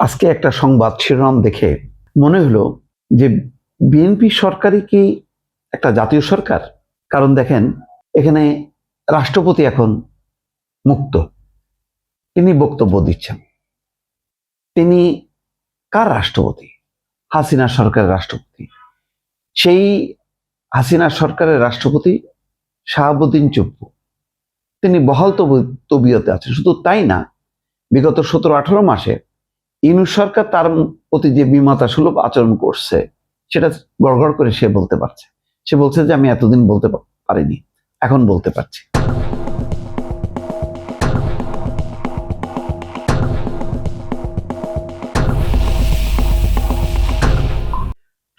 আজকে একটা সংবাদ শিরোনাম দেখে মনে হলো যে বিএনপি সরকারই কি একটা জাতীয় সরকার? কারণ দেখেন, এখানে রাষ্ট্রপতি এখন মুক্ত, তিনি বক্তব্য দিচ্ছেন। তিনি কার রাষ্ট্রপতি? হাসিনা সরকারের রাষ্ট্রপতি। সেই হাসিনা সরকারের রাষ্ট্রপতি শাহাবুদ্দিন চুপ্পু, তিনি বহাল তবিয়তে আছেন। শুধু তাই না, বিগত 17-18 মাসে ইউনূস সরকার তার প্রতি যে বিমাতা সুলভ আচরণ করছে সেটা গড়গড় করে সে বলতে পারছে। সে বলছে যে আমি এতদিন বলতে পারিনি, এখন বলতে পারছি।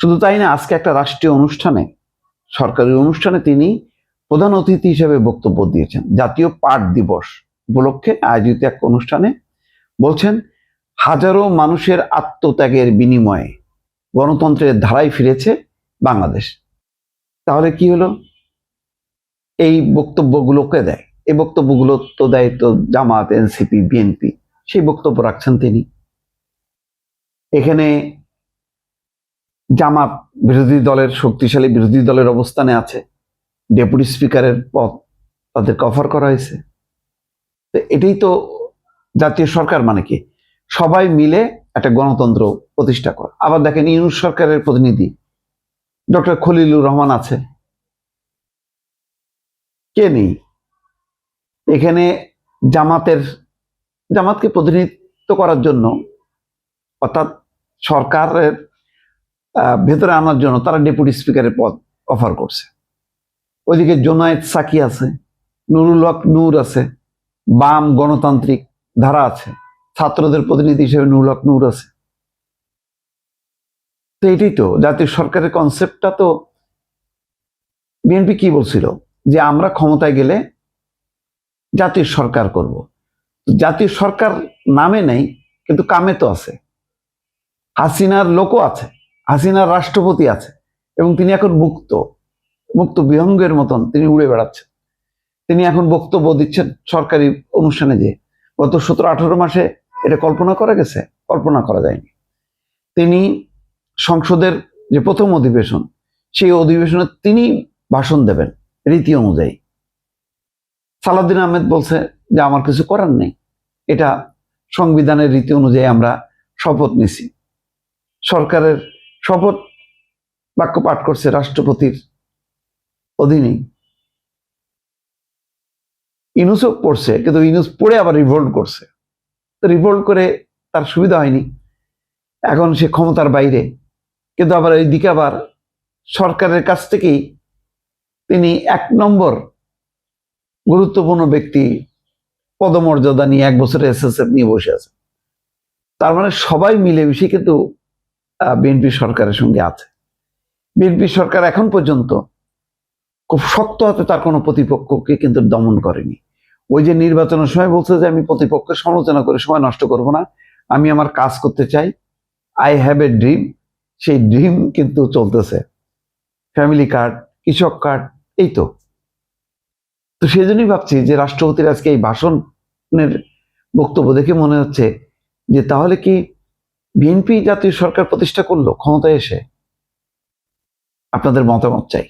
শুধু তাই না, আজকে একটা রাষ্ট্রীয় অনুষ্ঠানে, সরকারি অনুষ্ঠানে তিনি প্রধান অতিথি হিসেবে বক্তব্য দিয়েছেন। জাতীয় পাট দিবস উপলক্ষে আয়োজিত এক অনুষ্ঠানে বলছেন, হাজারো মানুষের আত্মত্যাগের বিনিময়ে গণতন্ত্রের ধারায় ফিরেছে বাংলাদেশ। তাহলে কি হলো? এই বক্তব্যগুলোকে দেয়, এই বক্তব্যগুলো তো দেয় তো জামাত, এনসিপি, বিএনপি, সেই বক্তব্য রাখছেন তিনি। এখানে জামাত বিরোধী দলের, শক্তিশালী বিরোধী দলের অবস্থানে আছে, ডেপুটি স্পিকারের পদ তাদেরকে অফার করা হয়েছে। এটাই তো জাতীয় সরকার মানে কি? সবাই মিলে একটা গণতন্ত্র প্রতিষ্ঠা করা। আবার দেখেন, ইউনূস সরকারের প্রতিনিধি ডক্টর খলিলুর রহমান আছে, কে নেই এখানে? জামাতকে প্রতিনিধিত্ব করার জন্য, অর্থাৎ সরকারের ভেতরে আনার জন্য তারা ডেপুটি স্পিকারের পদ অফার করছে। ওইদিকে জোনায়েদ সাকি আছে, নুরুল হক নূর আছে, বাম গণতান্ত্রিক ধারা আছে, ছাত্রদের প্রতিনিধি হিসেবে নুরুল হক নূর আছে। তো এটাই তো জাতীয় সরকারের কনসেপ্টটা। তো বিএনপি কি বলছিল যে আমরা ক্ষমতায় গেলে জাতীয় সরকার করব। জাতীয় সরকার নামে নেই, কিন্তু কামে তো আছে। হাসিনার লোকও আছে, হাসিনার রাষ্ট্রপতি আছে, এবং তিনি এখন মুক্ত বিহঙ্গের মতন তিনি উড়ে বেড়াচ্ছেন। তিনি এখন বক্তব্য দিচ্ছেন সরকারি অনুষ্ঠানে। যে গত 17-18 মাসে এটা কল্পনা করা গেছে? কল্পনা করা যায়নি। তিনি সংসদের যে প্রথম অধিবেশন, সেই অধিবেশনে তিনি ভাষণ দেবেন রীতি অনুযায়ী। সালাউদ্দিন আহমেদ বলছে যে আমার কিছু করার নেই, এটা সংবিধানের রীতি অনুযায়ী আমরা শপথ নিছি। সরকারের শপথ বাক্য পাঠ করছে রাষ্ট্রপতির অধীনেই। ইউনূসও পড়ছে, কিন্তু ইউনূস পড়ে আবার রিভোল্ট করছে। রিভোল্ট করে তার সুবিধা হয়নি, এখন সে ক্ষমতার বাইরে। কিন্তু আবার এইদিকে আবার সরকারের কাছ থেকেই তিনি 1 নম্বর গুরুত্বপূর্ণ ব্যক্তি পদমর্যাদা নিয়ে 1 বছরের এসএসএফ নিয়ে বসে আছে। তার মানে সবাই মিলেমিশে কিন্তু বিএনপি সরকারের সঙ্গে আছে। বিএনপি সরকার এখন পর্যন্ত খুব শক্ত হাতে তার কোনো প্রতিপক্ষকে কিন্তু দমন করেনি। ওই যে নির্বাচনের সময় বলছে যে আমি প্রতিপক্ষের সমালোচনা করে সময় নষ্ট করব না, আমি আমার কাজ করতে চাই, আই হ্যাভ এ ড্রিম। সেই ড্রিম কিন্তু চলতেছে। ফ্যামিলি কার্ড, কৃষক কার্ড, এই তো। সেই জন্যই ভাবছি যে রাষ্ট্রপতির আজকে এই ভাষণের বক্তব্য দেখে মনে হচ্ছে যে তাহলে কি বিএনপি জাতীয় সরকার প্রতিষ্ঠা করলো ক্ষমতায় এসে? আপনাদের মতামত চাই।